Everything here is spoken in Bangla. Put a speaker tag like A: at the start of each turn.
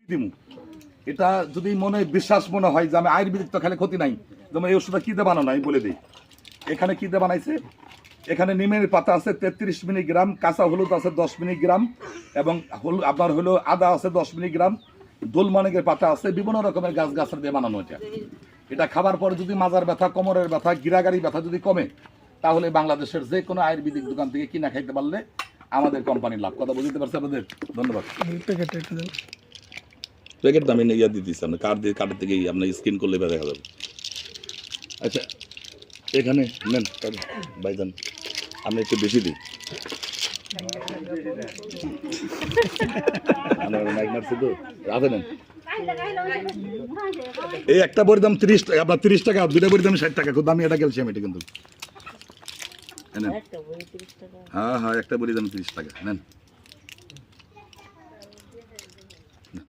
A: দিমু এটা যদি মনে বিশ্বাস মনে হয় যে আমি আয়ুর্বেদিক তো খেলে ক্ষতি নাই, যেমন এই ওষুধটা কী দিয়ে বানানো আমি বলে দিই। এখানে কী দিয়ে বানাইছে, এখানে নিমের পাতা আছে 33 মিলিগ্রাম, কাঁচা হলুদ আছে 10 মিলিগ্রাম, এবং আপনার হলো আদা আছে 10 মিলিগ্রাম, দোলমানিকের পাতা আছে, বিভিন্ন রকমের গাছ গাছের দিয়ে বানানো। এটা খাবার পরে যদি মাজার ব্যথা, কোমরের ব্যথা, গিরাগাড়ি ব্যথা যদি কমে, তাহলে বাংলাদেশের যে কোনো আয়ুর্বেদিক দোকান থেকে কিনা খাইতে পারলে আমাদের কোম্পানির লাভ। কথা বুঝতে পারছি আপনাদের? ধন্যবাদ। প্যাকেট দামে ইয়া দিয়ে দিচ্ছি আপনি, কার্ডের থেকে আপনার স্ক্যান করলে দেখা যাবে। আচ্ছা এখানে নেন ভাইজান, আপনি একটু বেশি দিই। এই একটা বড়ি দাম 30 টাকা, আপনার 30 টাকা, দুইটা বড়ি দাম 60 টাকা, খুব দামি এটা ক্যালসিয়াম এটা কিন্তু। হ্যাঁ হ্যাঁ, একটা বড়ি দাম 30 টাকা, নেন।